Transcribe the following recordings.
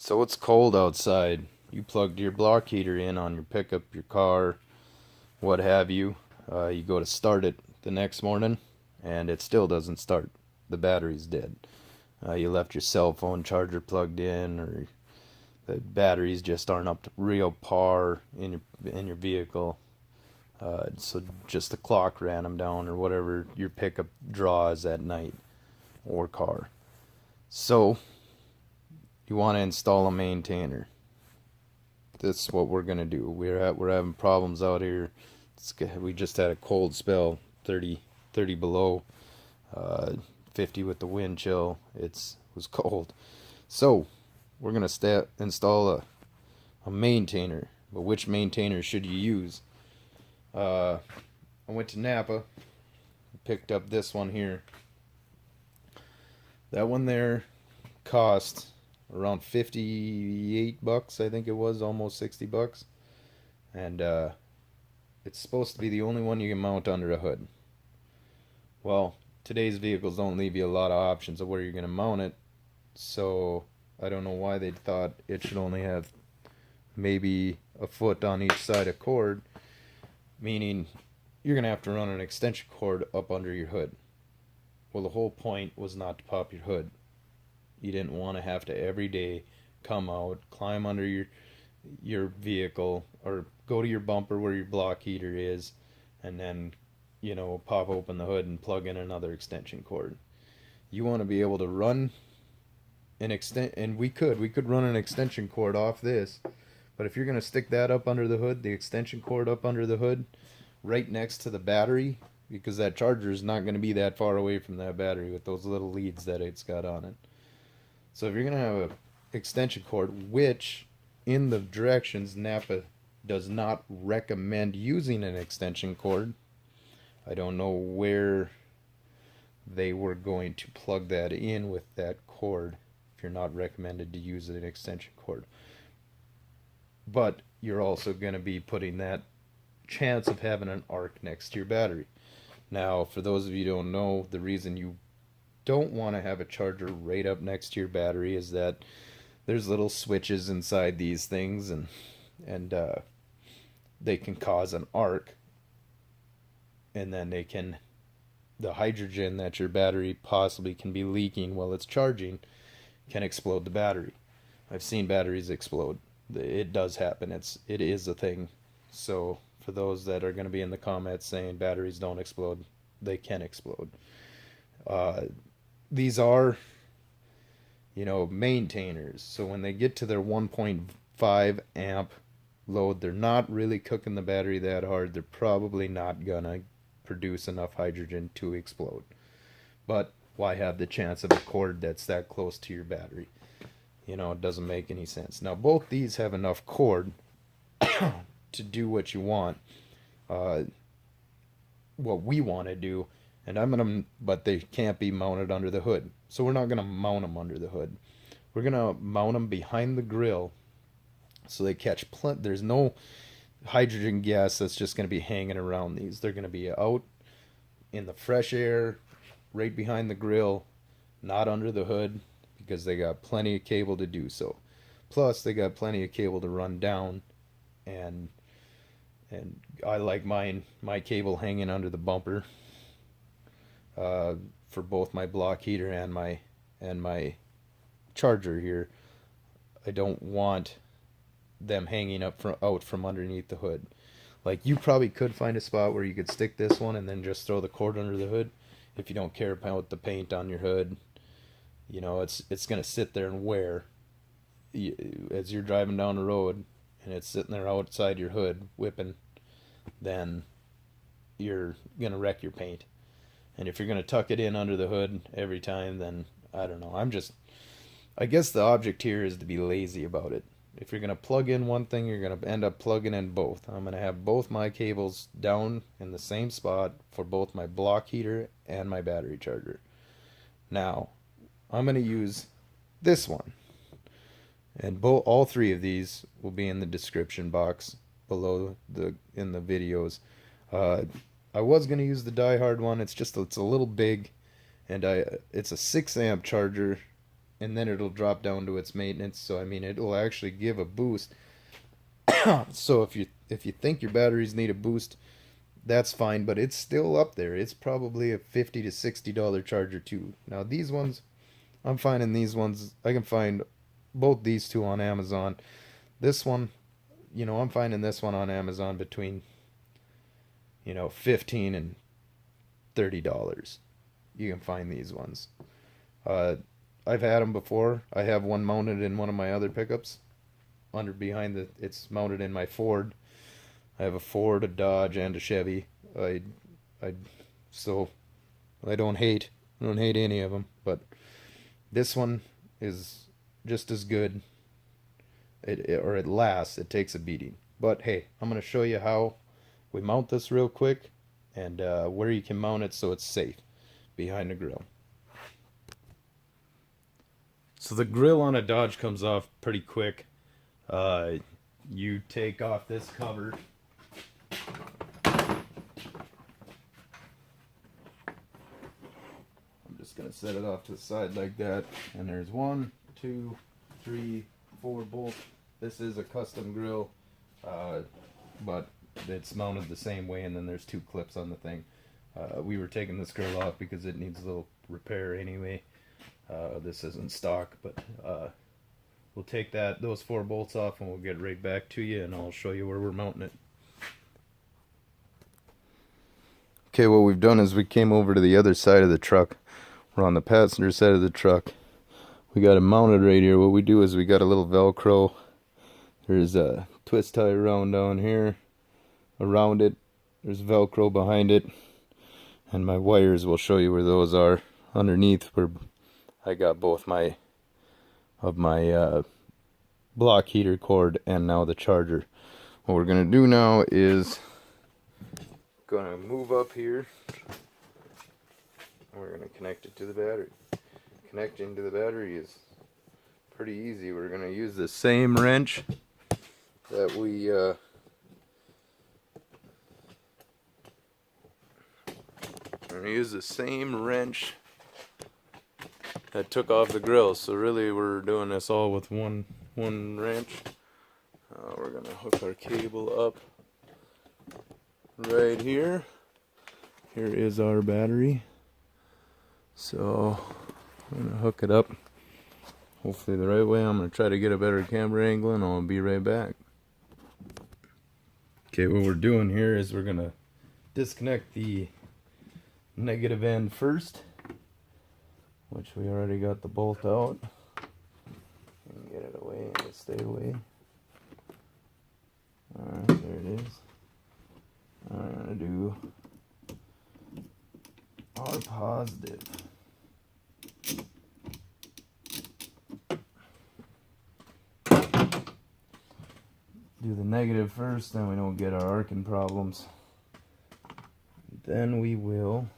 So it's cold outside. You plugged your block heater in on your pickup, your car, what have you. You go to start it the next morning, and it still doesn't start. The battery's dead. You left your cell phone charger plugged in, or the batteries just aren't up to real par in your vehicle. So just the clock ran them down, or whatever your pickup draws at night or car. So you want to install a maintainer. That's what we're gonna do. We're having problems out here. We just had a cold spell, 30 below, uh, 50 with the wind chill. It was cold. So we're gonna install a maintainer. But which maintainer should you use? I went to Napa, picked up this one here. That one there cost around 58 bucks, I think it was, almost 60 bucks. And it's supposed to be the only one you can mount under a hood. Well, today's vehicles don't leave you a lot of options of where you're going to mount it, so I don't know why they thought it should only have maybe a foot on each side of cord, meaning you're going to have to run an extension cord up under your hood. Well, the whole point was not to pop your hood. You didn't want to have to every day come out, climb under your vehicle, or go to your bumper where your block heater is, and then pop open the hood and plug in another extension cord. You want to be able to run and we could run an extension cord off this, but if you're going to stick that up under the hood, the extension cord up under the hood, right next to the battery, because that charger is not going to be that far away from that battery with those little leads that it's got on it. So if you're going to have a extension cord, which in the directions Napa does not recommend using an extension cord, I don't know where they were going to plug that in with that cord if you're not recommended to use an extension cord. But you're also going to be putting that chance of having an arc next to your battery. Now, for those of you who don't know, the reason you don't want to have a charger right up next to your battery is that there's little switches inside these things, and they can cause an arc, and then the hydrogen that your battery possibly can be leaking while it's charging can explode the battery. I've seen batteries explode. It does happen. It is a thing. So for those that are going to be in the comments saying batteries don't explode, they can explode. Uh, these are, maintainers. So when they get to their 1.5 amp load, they're not really cooking the battery that hard. They're probably not gonna produce enough hydrogen to explode. But why have the chance of a cord that's that close to your battery? It doesn't make any sense. Now, both these have enough cord to do what you want, uh, what we want to do, but they can't be mounted under the hood. So we're not gonna mount them under the hood. We're gonna mount them behind the grill, so they catch there's no hydrogen gas that's just gonna be hanging around these. They're gonna be out in the fresh air, right behind the grill, not under the hood, because they got plenty of cable to do so. Plus, they got plenty of cable to run down, and I like my cable hanging under the bumper, for both my block heater and my charger here. I don't want them hanging out from underneath the hood. Like, you probably could find a spot where you could stick this one and then just throw the cord under the hood if you don't care about the paint on your hood. It's gonna sit there and wear as you're driving down the road, and it's sitting there outside your hood whipping. Then you're gonna wreck your paint. And if you're gonna tuck it in under the hood every time, then I don't know. I guess the object here is to be lazy about it. If you're going to plug in one thing, you're going to end up plugging in both. I'm going to have both my cables down in the same spot for both my block heater and my battery charger. Now, I'm going to use this one. And all three of these will be in the description box below in the videos. I was going to use the Die Hard one. It's a little big, and it's a 6 amp charger, and then it'll drop down to its maintenance. So I mean, it'll actually give a boost. So if you think your batteries need a boost, that's fine, but it's still up there. It's probably a $50 to $60 charger too. Now these ones, I'm finding these ones, I can find both these two on Amazon. This one, I'm finding this one on Amazon between, 15 and $30. You can find these ones. Uh, I've had them before. I have one mounted in one of my other pickups. It's mounted in my Ford. I have a Ford, a Dodge, and a Chevy. I so I don't hate any of them, but this one is just as good. It lasts. It takes a beating. But hey, I'm gonna show you how we mount this real quick, and where you can mount it so it's safe behind the grill. So the grill on a Dodge comes off pretty quick. You take off this cover. I'm just gonna set it off to the side like that, and there's 1, 2, 3, 4 bolts. This is a custom grill, but it's mounted the same way, and then there's 2 clips on the thing. We were taking this grill off because it needs a little repair anyway. This isn't stock, but we'll take those 4 bolts off, and we'll get right back to you, and I'll show you where we're mounting it. Okay, what we've done is we came over to the other side of the truck. We're on the passenger side of the truck. We got it mounted right here. What we do is we got a little Velcro. There's a twist tie around down here. Around it, there's Velcro behind it. And my wires will show you where those are. Underneath where I got both my block heater cord and now the charger. What we're gonna do now is gonna move up here. We're gonna connect it to the battery. Connecting to the battery is pretty easy. We're gonna use the same wrench that we that took off the grill. So really we're doing this all with one wrench. We're gonna hook our cable up right here. Here is our battery. So I'm gonna hook it up hopefully the right way. I'm gonna try to get a better camera angle, and I'll be right back. Okay, what we're doing here is we're gonna disconnect the negative end first, which we already got the bolt out. And get it away and it stay away. Alright, there it is. I'm gonna do our positive. Do the negative first, then we don't get our arcing problems. Then we will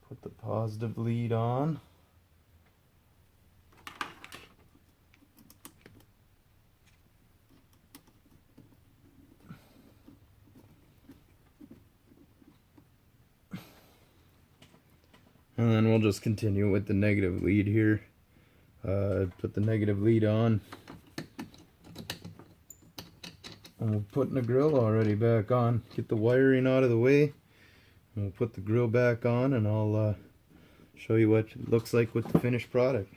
put the positive lead on. And then we'll just continue with the negative lead here. Put the negative lead on. And we're putting the grill already back on. Get the wiring out of the way. And we'll put the grill back on, and I'll show you what it looks like with the finished product.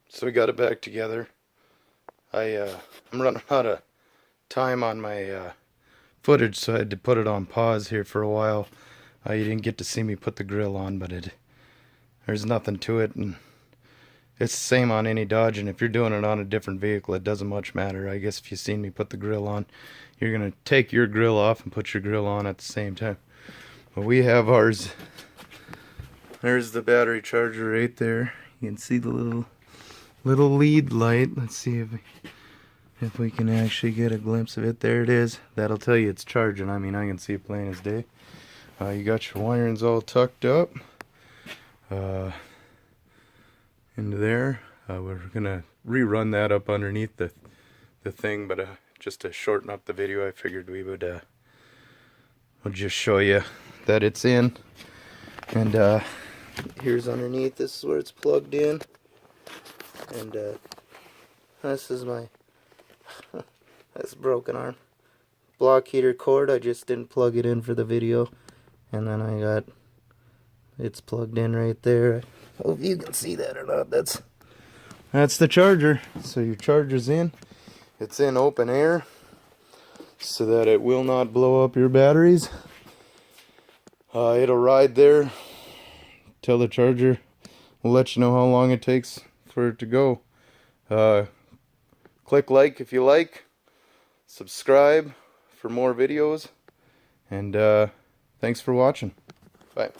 So we got it back together. I'm running out of time on my footage, so I had to put it on pause here for a while. You didn't get to see me put the grill on, but there's nothing to it, and it's the same on any Dodge. And if you're doing it on a different vehicle, it doesn't much matter. I guess if you've seen me put the grill on, you're gonna take your grill off and put your grill on at the same time. But we have ours. There's the battery charger right there. You can see the little lead light. Let's see if we can actually get a glimpse of it. There it is. That'll tell you it's charging. I mean, I can see it plain as day. You got your wirings all tucked up into there. We're gonna rerun that up underneath the thing, but just to shorten up the video, I figured we would just show you that it's in. And here's underneath. This is where it's plugged in. And this is my that's broken arm block heater cord. I just didn't plug it in for the video, and then I got it's plugged in right there. I hope you can see that or not. That's the charger. So your charger's in. It's in open air so that it will not blow up your batteries. It'll ride there till the charger will let you know how long it takes for it to go. Click like if you like. Subscribe for more videos. And thanks for watching. Bye.